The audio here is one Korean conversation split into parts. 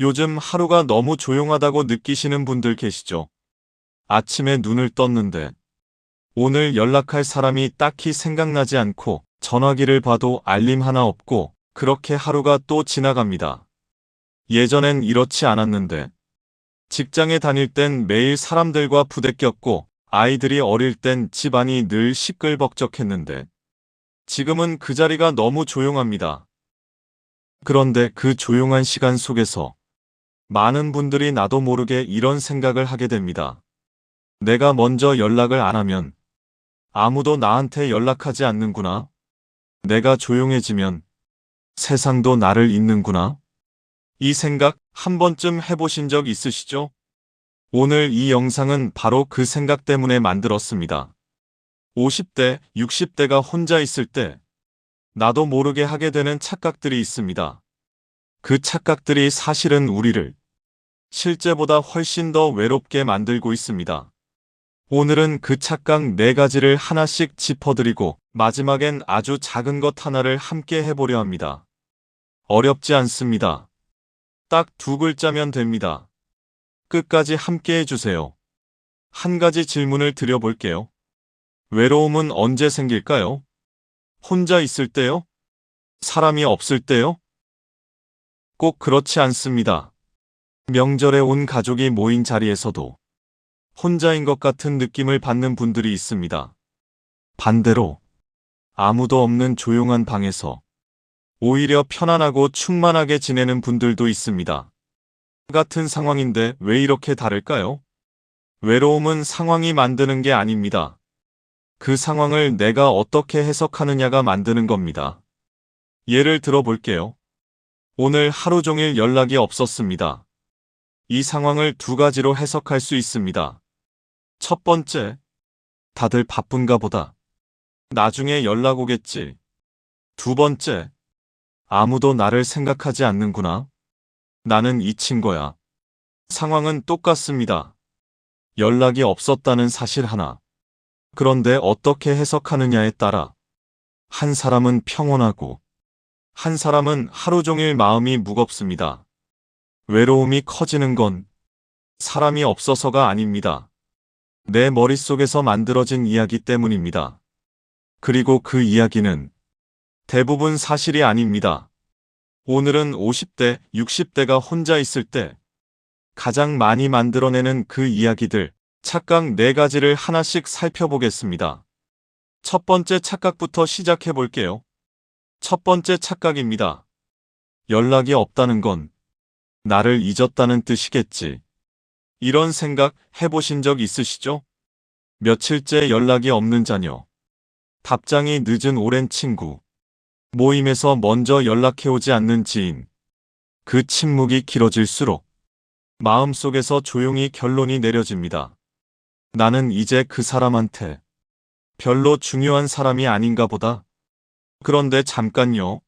요즘 하루가 너무 조용하다고 느끼시는 분들 계시죠? 아침에 눈을 떴는데 오늘 연락할 사람이 딱히 생각나지 않고 전화기를 봐도 알림 하나 없고 그렇게 하루가 또 지나갑니다. 예전엔 이렇지 않았는데 직장에 다닐 땐 매일 사람들과 부대꼈고 아이들이 어릴 땐 집안이 늘 시끌벅적했는데 지금은 그 자리가 너무 조용합니다. 그런데 그 조용한 시간 속에서 많은 분들이 나도 모르게 이런 생각을 하게 됩니다. 내가 먼저 연락을 안 하면 아무도 나한테 연락하지 않는구나. 내가 조용해지면 세상도 나를 잊는구나. 이 생각 한 번쯤 해보신 적 있으시죠? 오늘 이 영상은 바로 그 생각 때문에 만들었습니다. 50대, 60대가 혼자 있을 때 나도 모르게 하게 되는 착각들이 있습니다. 그 착각들이 사실은 우리를 실제보다 훨씬 더 외롭게 만들고 있습니다. 오늘은 그 착각 4가지를 하나씩 짚어드리고 마지막엔 아주 작은 것 하나를 함께 해보려 합니다. 어렵지 않습니다. 딱 2글자면 됩니다. 끝까지 함께 해주세요. 한 가지 질문을 드려볼게요. 외로움은 언제 생길까요? 혼자 있을 때요? 사람이 없을 때요? 꼭 그렇지 않습니다. 명절에 온 가족이 모인 자리에서도 혼자인 것 같은 느낌을 받는 분들이 있습니다. 반대로 아무도 없는 조용한 방에서 오히려 편안하고 충만하게 지내는 분들도 있습니다. 같은 상황인데 왜 이렇게 다를까요? 외로움은 상황이 만드는 게 아닙니다. 그 상황을 내가 어떻게 해석하느냐가 만드는 겁니다. 예를 들어 볼게요. 오늘 하루 종일 연락이 없었습니다. 이 상황을 2가지로 해석할 수 있습니다. 첫 번째, 다들 바쁜가 보다. 나중에 연락 오겠지. 2번째, 아무도 나를 생각하지 않는구나. 나는 잊힌 거야. 상황은 똑같습니다. 연락이 없었다는 사실 하나. 그런데 어떻게 해석하느냐에 따라 한 사람은 평온하고 한 사람은 하루 종일 마음이 무겁습니다. 외로움이 커지는 건 사람이 없어서가 아닙니다. 내 머릿속에서 만들어진 이야기 때문입니다. 그리고 그 이야기는 대부분 사실이 아닙니다. 오늘은 50대, 60대가 혼자 있을 때 가장 많이 만들어내는 그 이야기들, 착각 4가지를 하나씩 살펴보겠습니다. 첫 번째 착각부터 시작해 볼게요. 첫 번째 착각입니다. 연락이 없다는 건 나를 잊었다는 뜻이겠지. 이런 생각 해보신 적 있으시죠? 며칠째 연락이 없는 자녀, 답장이 늦은 오랜 친구, 모임에서 먼저 연락해오지 않는 지인. 그 침묵이 길어질수록 마음속에서 조용히 결론이 내려집니다. 나는 이제 그 사람한테 별로 중요한 사람이 아닌가 보다. 그런데 잠깐요.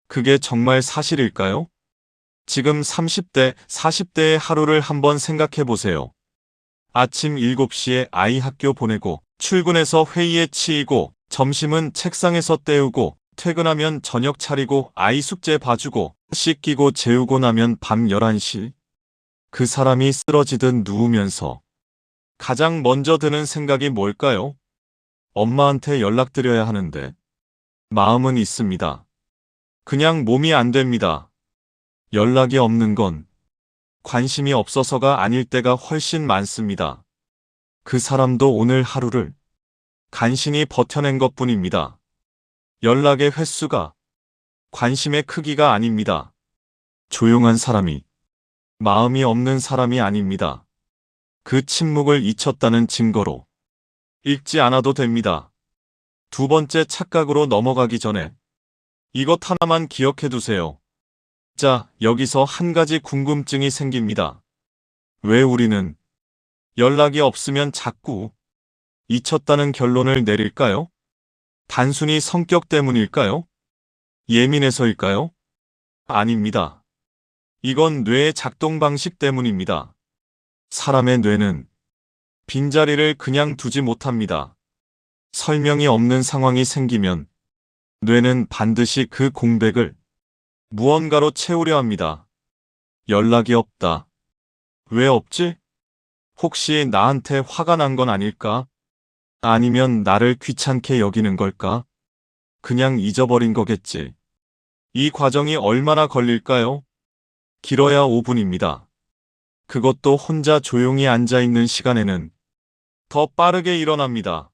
그게 정말 사실일까요? 지금 30대, 40대의 하루를 한번 생각해 보세요. 아침 7시에 아이 학교 보내고, 출근해서 회의에 치이고, 점심은 책상에서 때우고, 퇴근하면 저녁 차리고, 아이 숙제 봐주고, 씻기고 재우고 나면 밤 11시. 그 사람이 쓰러지듯 누우면서 가장 먼저 드는 생각이 뭘까요? 엄마한테 연락드려야 하는데. 마음은 있습니다. 그냥 몸이 안 됩니다. 연락이 없는 건 관심이 없어서가 아닐 때가 훨씬 많습니다. 그 사람도 오늘 하루를 간신히 버텨낸 것뿐입니다. 연락의 횟수가 관심의 크기가 아닙니다. 조용한 사람이 마음이 없는 사람이 아닙니다. 그 침묵을 잊혔다는 증거로 읽지 않아도 됩니다. 2번째 착각으로 넘어가기 전에 이것 하나만 기억해 두세요. 자, 여기서 한 가지 궁금증이 생깁니다. 왜 우리는 연락이 없으면 자꾸 잊혔다는 결론을 내릴까요? 단순히 성격 때문일까요? 예민해서일까요? 아닙니다. 이건 뇌의 작동 방식 때문입니다. 사람의 뇌는 빈자리를 그냥 두지 못합니다. 설명이 없는 상황이 생기면 뇌는 반드시 그 공백을 무언가로 채우려 합니다. 연락이 없다. 왜 없지? 혹시 나한테 화가 난 건 아닐까? 아니면 나를 귀찮게 여기는 걸까? 그냥 잊어버린 거겠지. 이 과정이 얼마나 걸릴까요? 길어야 5분입니다. 그것도 혼자 조용히 앉아 있는 시간에는 더 빠르게 일어납니다.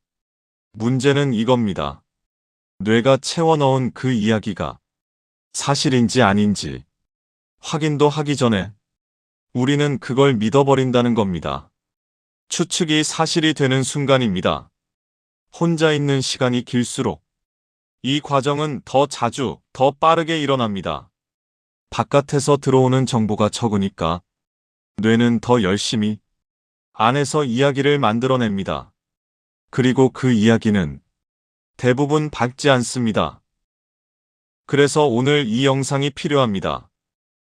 문제는 이겁니다. 뇌가 채워 넣은 그 이야기가 사실인지 아닌지 확인도 하기 전에 우리는 그걸 믿어버린다는 겁니다. 추측이 사실이 되는 순간입니다. 혼자 있는 시간이 길수록 이 과정은 더 자주, 더 빠르게 일어납니다. 바깥에서 들어오는 정보가 적으니까 뇌는 더 열심히 안에서 이야기를 만들어냅니다. 그리고 그 이야기는 대부분 밝지 않습니다. 그래서 오늘 이 영상이 필요합니다.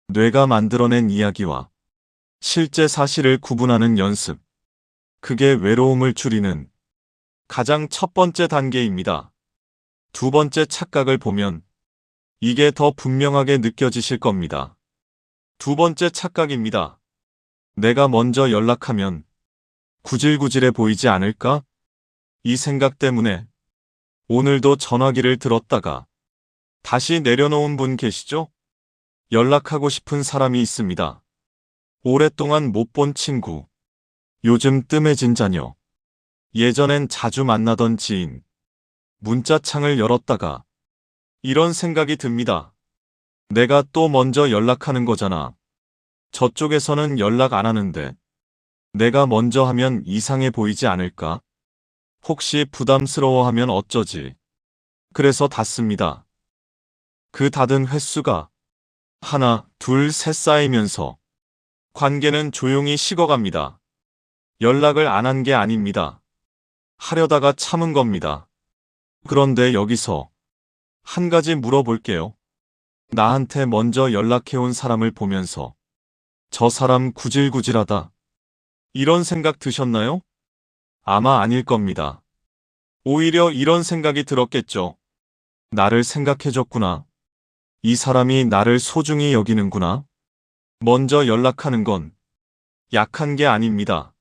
뇌가 만들어낸 이야기와 실제 사실을 구분하는 연습. 그게 외로움을 줄이는 가장 첫 번째 단계입니다. 두 번째 착각을 보면 이게 더 분명하게 느껴지실 겁니다. 두 번째 착각입니다. 내가 먼저 연락하면 구질구질해 보이지 않을까? 이 생각 때문에 오늘도 전화기를 들었다가 다시 내려놓은 분 계시죠? 연락하고 싶은 사람이 있습니다. 오랫동안 못 본 친구, 요즘 뜸해진 자녀, 예전엔 자주 만나던 지인, 문자창을 열었다가 이런 생각이 듭니다. 내가 또 먼저 연락하는 거잖아. 저쪽에서는 연락 안 하는데 내가 먼저 하면 이상해 보이지 않을까? 혹시 부담스러워하면 어쩌지? 그래서 닫습니다. 그 닫은 횟수가 하나, 둘, 셋 쌓이면서 관계는 조용히 식어갑니다. 연락을 안 한 게 아닙니다. 하려다가 참은 겁니다. 그런데 여기서 한 가지 물어볼게요. 나한테 먼저 연락해온 사람을 보면서 저 사람 구질구질하다. 이런 생각 드셨나요? 아마 아닐 겁니다. 오히려 이런 생각이 들었겠죠. 나를 생각해줬구나. 이 사람이 나를 소중히 여기는구나. 먼저 연락하는 건 약한 게 아닙니다.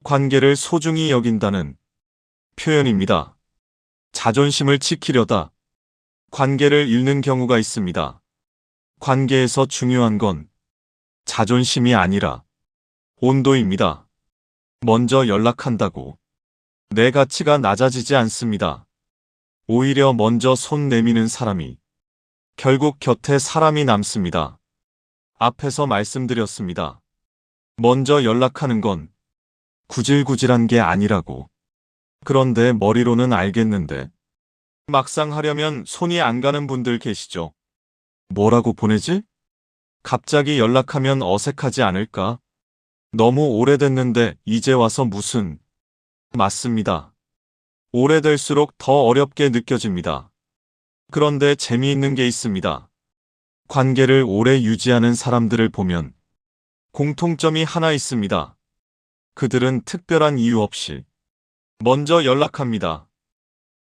관계를 소중히 여긴다는 표현입니다. 자존심을 지키려다 관계를 잃는 경우가 있습니다. 관계에서 중요한 건 자존심이 아니라 온도입니다. 먼저 연락한다고 내 가치가 낮아지지 않습니다. 오히려 먼저 손 내미는 사람이 결국 곁에 사람이 남습니다. 앞에서 말씀드렸습니다. 먼저 연락하는 건 구질구질한 게 아니라고. 그런데 머리로는 알겠는데 막상 하려면 손이 안 가는 분들 계시죠? 뭐라고 보내지? 갑자기 연락하면 어색하지 않을까? 너무 오래됐는데 이제 와서 무슨... 맞습니다. 오래될수록 더 어렵게 느껴집니다. 그런데 재미있는 게 있습니다. 관계를 오래 유지하는 사람들을 보면 공통점이 하나 있습니다. 그들은 특별한 이유 없이 먼저 연락합니다.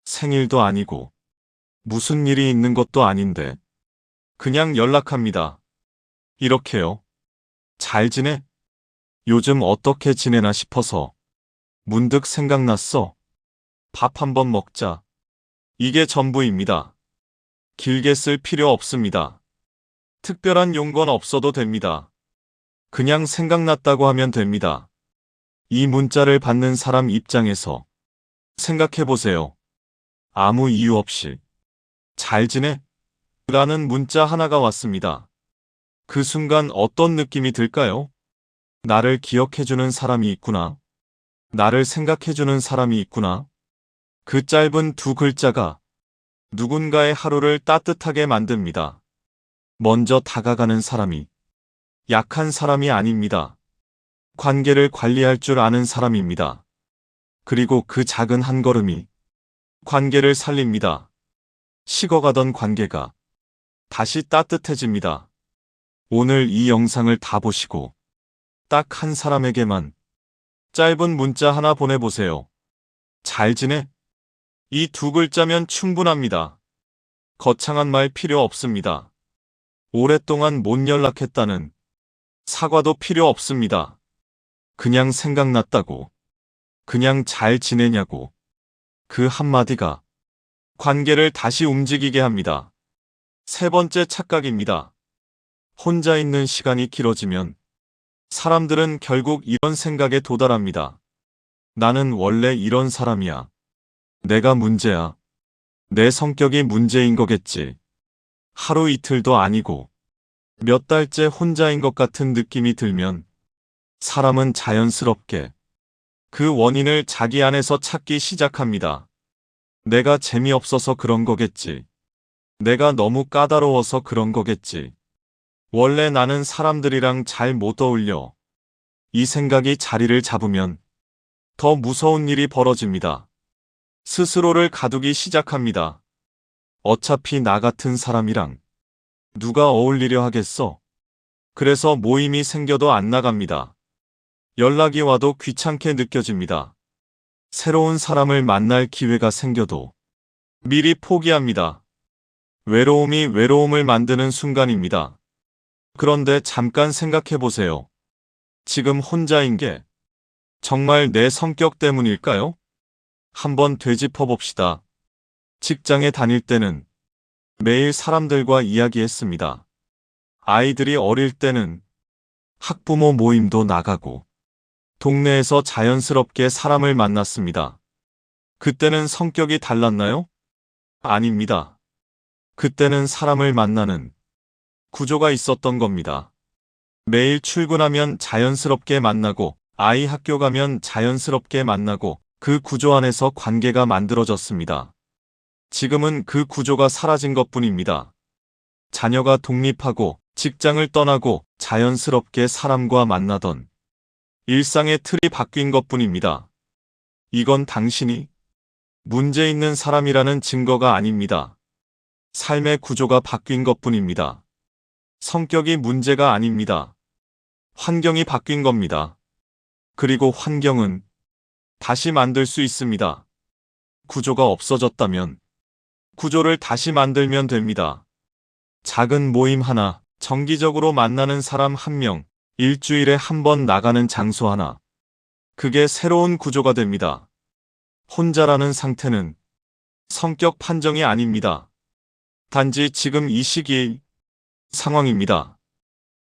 생일도 아니고 무슨 일이 있는 것도 아닌데 그냥 연락합니다. 이렇게요. 잘 지내? 요즘 어떻게 지내나 싶어서 문득 생각났어. 밥 한번 먹자. 이게 전부입니다. 길게 쓸 필요 없습니다. 특별한 용건 없어도 됩니다. 그냥 생각났다고 하면 됩니다. 이 문자를 받는 사람 입장에서 생각해 보세요. 아무 이유 없이 잘 지내? 라는 문자 하나가 왔습니다. 그 순간 어떤 느낌이 들까요? 나를 기억해주는 사람이 있구나. 나를 생각해주는 사람이 있구나. 그 짧은 두 글자가 누군가의 하루를 따뜻하게 만듭니다. 먼저 다가가는 사람이 약한 사람이 아닙니다. 관계를 관리할 줄 아는 사람입니다. 그리고 그 작은 한 걸음이 관계를 살립니다. 식어가던 관계가 다시 따뜻해집니다. 오늘 이 영상을 다 보시고 딱 한 사람에게만 짧은 문자 하나 보내보세요. 잘 지내? 이 두 글자면 충분합니다. 거창한 말 필요 없습니다. 오랫동안 못 연락했다는 사과도 필요 없습니다. 그냥 생각났다고. 그냥 잘 지내냐고. 그 한마디가 관계를 다시 움직이게 합니다. 세 번째 착각입니다. 혼자 있는 시간이 길어지면 사람들은 결국 이런 생각에 도달합니다. 나는 원래 이런 사람이야. 내가 문제야. 내 성격이 문제인 거겠지. 하루 이틀도 아니고 몇 달째 혼자인 것 같은 느낌이 들면 사람은 자연스럽게 그 원인을 자기 안에서 찾기 시작합니다. 내가 재미없어서 그런 거겠지. 내가 너무 까다로워서 그런 거겠지. 원래 나는 사람들이랑 잘 못 어울려. 이 생각이 자리를 잡으면 더 무서운 일이 벌어집니다. 스스로를 가두기 시작합니다. 어차피 나 같은 사람이랑 누가 어울리려 하겠어? 그래서 모임이 생겨도 안 나갑니다. 연락이 와도 귀찮게 느껴집니다. 새로운 사람을 만날 기회가 생겨도 미리 포기합니다. 외로움이 외로움을 만드는 순간입니다. 그런데 잠깐 생각해 보세요. 지금 혼자인 게 정말 내 성격 때문일까요? 한번 되짚어 봅시다. 직장에 다닐 때는 매일 사람들과 이야기했습니다. 아이들이 어릴 때는 학부모 모임도 나가고 동네에서 자연스럽게 사람을 만났습니다. 그때는 성격이 달랐나요? 아닙니다. 그때는 사람을 만나는 구조가 있었던 겁니다. 매일 출근하면 자연스럽게 만나고 아이 학교 가면 자연스럽게 만나고 그 구조 안에서 관계가 만들어졌습니다. 지금은 그 구조가 사라진 것뿐입니다. 자녀가 독립하고 직장을 떠나고 자연스럽게 사람과 만나던 일상의 틀이 바뀐 것뿐입니다. 이건 당신이 문제 있는 사람이라는 증거가 아닙니다. 삶의 구조가 바뀐 것뿐입니다. 성격이 문제가 아닙니다. 환경이 바뀐 겁니다. 그리고 환경은 다시 만들 수 있습니다. 구조가 없어졌다면 구조를 다시 만들면 됩니다. 작은 모임 하나, 정기적으로 만나는 사람 한 명, 일주일에 한 번 나가는 장소 하나. 그게 새로운 구조가 됩니다. 혼자라는 상태는 성격 판정이 아닙니다. 단지 지금 이 시기의 상황입니다.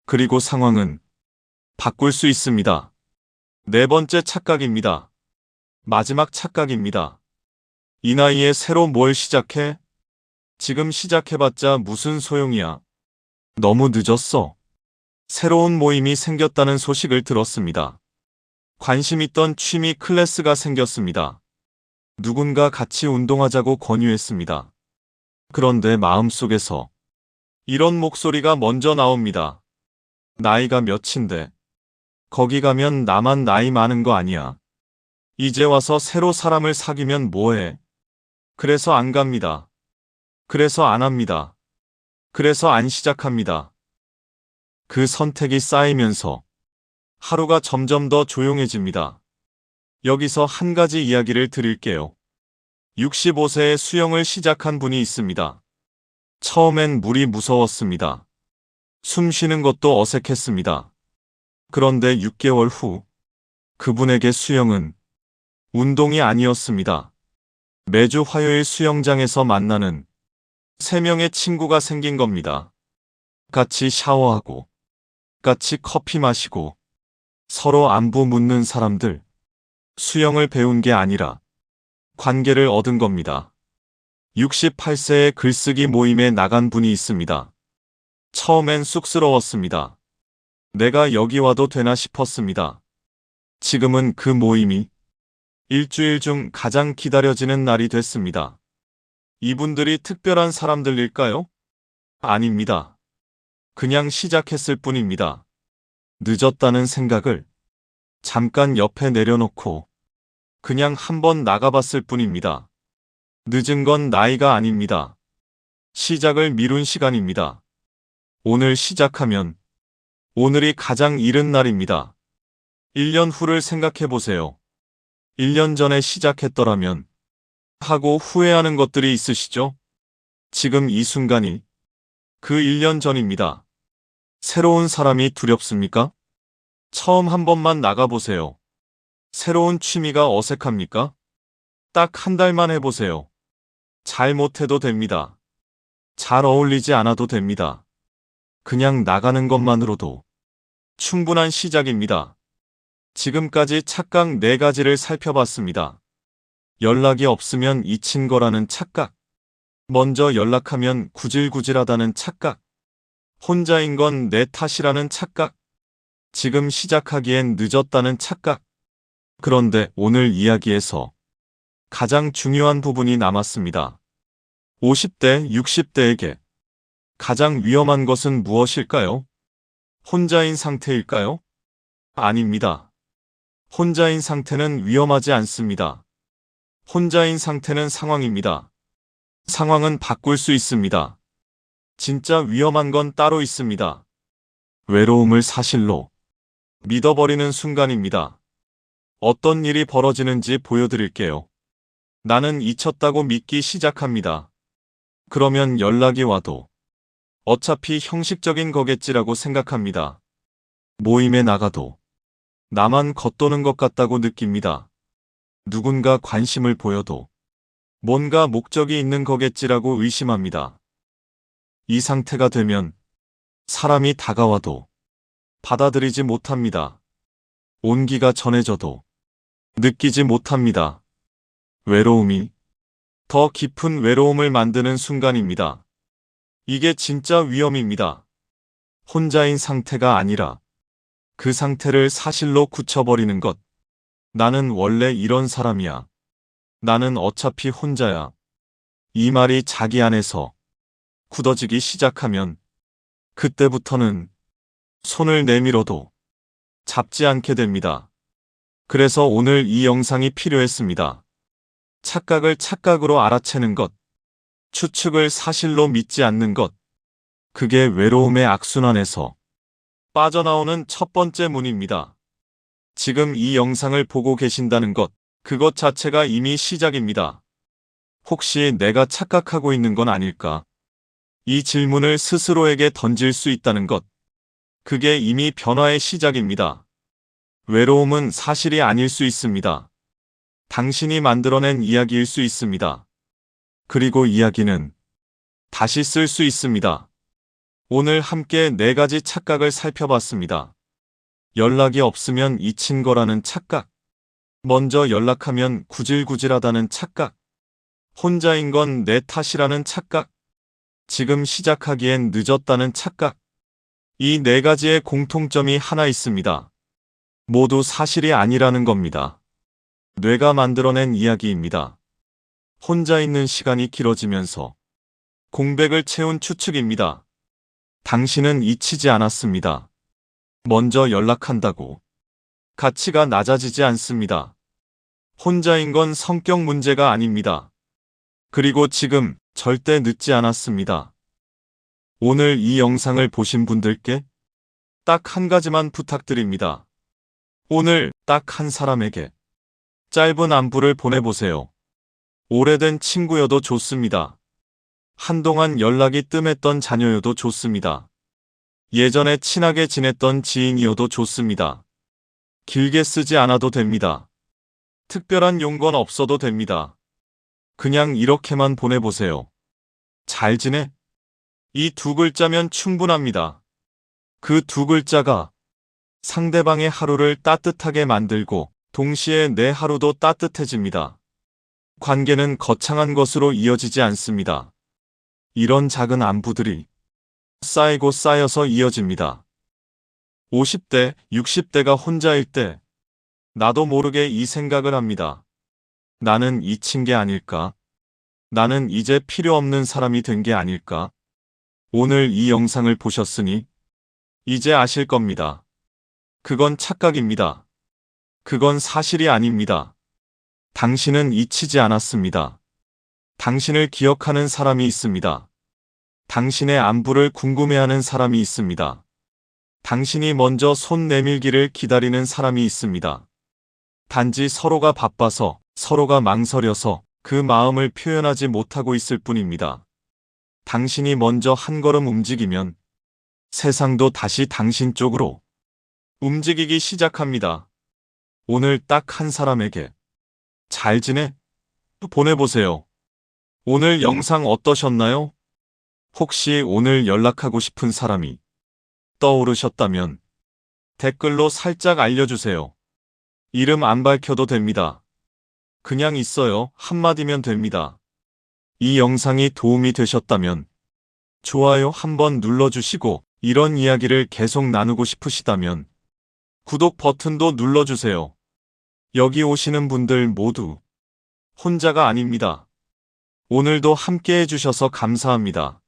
그리고 상황은 바꿀 수 있습니다. 네 번째 착각입니다. 마지막 착각입니다. 이 나이에 새로 뭘 시작해? 지금 시작해봤자 무슨 소용이야. 너무 늦었어. 새로운 모임이 생겼다는 소식을 들었습니다. 관심 있던 취미 클래스가 생겼습니다. 누군가 같이 운동하자고 권유했습니다. 그런데 마음속에서 이런 목소리가 먼저 나옵니다. 나이가 몇인데 거기 가면 나만 나이 많은 거 아니야. 이제 와서 새로 사람을 사귀면 뭐해? 그래서 안 갑니다. 그래서 안 합니다. 그래서 안 시작합니다. 그 선택이 쌓이면서 하루가 점점 더 조용해집니다. 여기서 한 가지 이야기를 드릴게요. 65세에 수영을 시작한 분이 있습니다. 처음엔 물이 무서웠습니다. 숨 쉬는 것도 어색했습니다. 그런데 6개월 후 그분에게 수영은 운동이 아니었습니다. 매주 화요일 수영장에서 만나는 3명의 친구가 생긴 겁니다. 같이 샤워하고, 같이 커피 마시고, 서로 안부 묻는 사람들. 수영을 배운 게 아니라 관계를 얻은 겁니다. 68세의 글쓰기 모임에 나간 분이 있습니다. 처음엔 쑥스러웠습니다. 내가 여기 와도 되나 싶었습니다. 지금은 그 모임이 일주일 중 가장 기다려지는 날이 됐습니다. 이분들이 특별한 사람들일까요? 아닙니다. 그냥 시작했을 뿐입니다. 늦었다는 생각을 잠깐 옆에 내려놓고 그냥 한번 나가봤을 뿐입니다. 늦은 건 나이가 아닙니다. 시작을 미룬 시간입니다. 오늘 시작하면 오늘이 가장 이른 날입니다. 1년 후를 생각해 보세요. 1년 전에 시작했더라면 하고 후회하는 것들이 있으시죠? 지금 이 순간이 그 1년 전입니다. 새로운 사람이 두렵습니까? 처음 한 번만 나가보세요. 새로운 취미가 어색합니까? 딱 한 달만 해보세요. 잘 못해도 됩니다. 잘 어울리지 않아도 됩니다. 그냥 나가는 것만으로도 충분한 시작입니다. 지금까지 착각 4가지를 살펴봤습니다. 연락이 없으면 잊힌 거라는 착각. 먼저 연락하면 구질구질하다는 착각. 혼자인 건 내 탓이라는 착각. 지금 시작하기엔 늦었다는 착각. 그런데 오늘 이야기에서 가장 중요한 부분이 남았습니다. 50대, 60대에게 가장 위험한 것은 무엇일까요? 혼자인 상태일까요? 아닙니다. 혼자인 상태는 위험하지 않습니다. 혼자인 상태는 상황입니다. 상황은 바꿀 수 있습니다. 진짜 위험한 건 따로 있습니다. 외로움을 사실로 믿어버리는 순간입니다. 어떤 일이 벌어지는지 보여드릴게요. 나는 잊혔다고 믿기 시작합니다. 그러면 연락이 와도 어차피 형식적인 거겠지라고 생각합니다. 모임에 나가도 나만 겉도는 것 같다고 느낍니다. 누군가 관심을 보여도 뭔가 목적이 있는 거겠지라고 의심합니다. 이 상태가 되면 사람이 다가와도 받아들이지 못합니다. 온기가 전해져도 느끼지 못합니다. 외로움이 더 깊은 외로움을 만드는 순간입니다. 이게 진짜 위험입니다. 혼자인 상태가 아니라 그 상태를 사실로 굳혀버리는 것. 나는 원래 이런 사람이야. 나는 어차피 혼자야. 이 말이 자기 안에서 굳어지기 시작하면 그때부터는 손을 내밀어도 잡지 않게 됩니다. 그래서 오늘 이 영상이 필요했습니다. 착각을 착각으로 알아채는 것, 추측을 사실로 믿지 않는 것, 그게 외로움의 악순환에서 빠져나오는 첫 번째 문입니다. 지금 이 영상을 보고 계신다는 것, 그것 자체가 이미 시작입니다. 혹시 내가 착각하고 있는 건 아닐까? 이 질문을 스스로에게 던질 수 있다는 것, 그게 이미 변화의 시작입니다. 외로움은 사실이 아닐 수 있습니다. 당신이 만들어낸 이야기일 수 있습니다. 그리고 이야기는 다시 쓸 수 있습니다. 오늘 함께 4가지 착각을 살펴봤습니다. 연락이 없으면 잊힌 거라는 착각. 먼저 연락하면 구질구질하다는 착각. 혼자인 건 내 탓이라는 착각. 지금 시작하기엔 늦었다는 착각. 이 4가지의 공통점이 하나 있습니다. 모두 사실이 아니라는 겁니다. 뇌가 만들어낸 이야기입니다. 혼자 있는 시간이 길어지면서 공백을 채운 추측입니다. 당신은 잊히지 않았습니다. 먼저 연락한다고 가치가 낮아지지 않습니다. 혼자인 건 성격 문제가 아닙니다. 그리고 지금 절대 늦지 않았습니다. 오늘 이 영상을 보신 분들께 딱 한 가지만 부탁드립니다. 오늘 딱 한 사람에게 짧은 안부를 보내보세요. 오래된 친구여도 좋습니다. 한동안 연락이 뜸했던 자녀여도 좋습니다. 예전에 친하게 지냈던 지인이어도 좋습니다. 길게 쓰지 않아도 됩니다. 특별한 용건 없어도 됩니다. 그냥 이렇게만 보내보세요. 잘 지내? 이 2글자면 충분합니다. 그 2글자가 상대방의 하루를 따뜻하게 만들고 동시에 내 하루도 따뜻해집니다. 관계는 거창한 것으로 이어지지 않습니다. 이런 작은 안부들이 쌓이고 쌓여서 이어집니다. 50대, 60대가 혼자일 때 나도 모르게 이 생각을 합니다. 나는 잊힌 게 아닐까? 나는 이제 필요 없는 사람이 된 게 아닐까? 오늘 이 영상을 보셨으니 이제 아실 겁니다. 그건 착각입니다. 그건 사실이 아닙니다. 당신은 잊히지 않았습니다. 당신을 기억하는 사람이 있습니다. 당신의 안부를 궁금해하는 사람이 있습니다. 당신이 먼저 손 내밀기를 기다리는 사람이 있습니다. 단지 서로가 바빠서, 서로가 망설여서 그 마음을 표현하지 못하고 있을 뿐입니다. 당신이 먼저 한 걸음 움직이면 세상도 다시 당신 쪽으로 움직이기 시작합니다. 오늘 딱 한 사람에게 잘 지내? 보내보세요. 오늘 영상 어떠셨나요? 혹시 오늘 연락하고 싶은 사람이 떠오르셨다면 댓글로 살짝 알려주세요. 이름 안 밝혀도 됩니다. 그냥 있어요. 한마디면 됩니다. 이 영상이 도움이 되셨다면 좋아요 한번 눌러주시고 이런 이야기를 계속 나누고 싶으시다면 구독 버튼도 눌러주세요. 여기 오시는 분들 모두 혼자가 아닙니다. 오늘도 함께 해주셔서 감사합니다.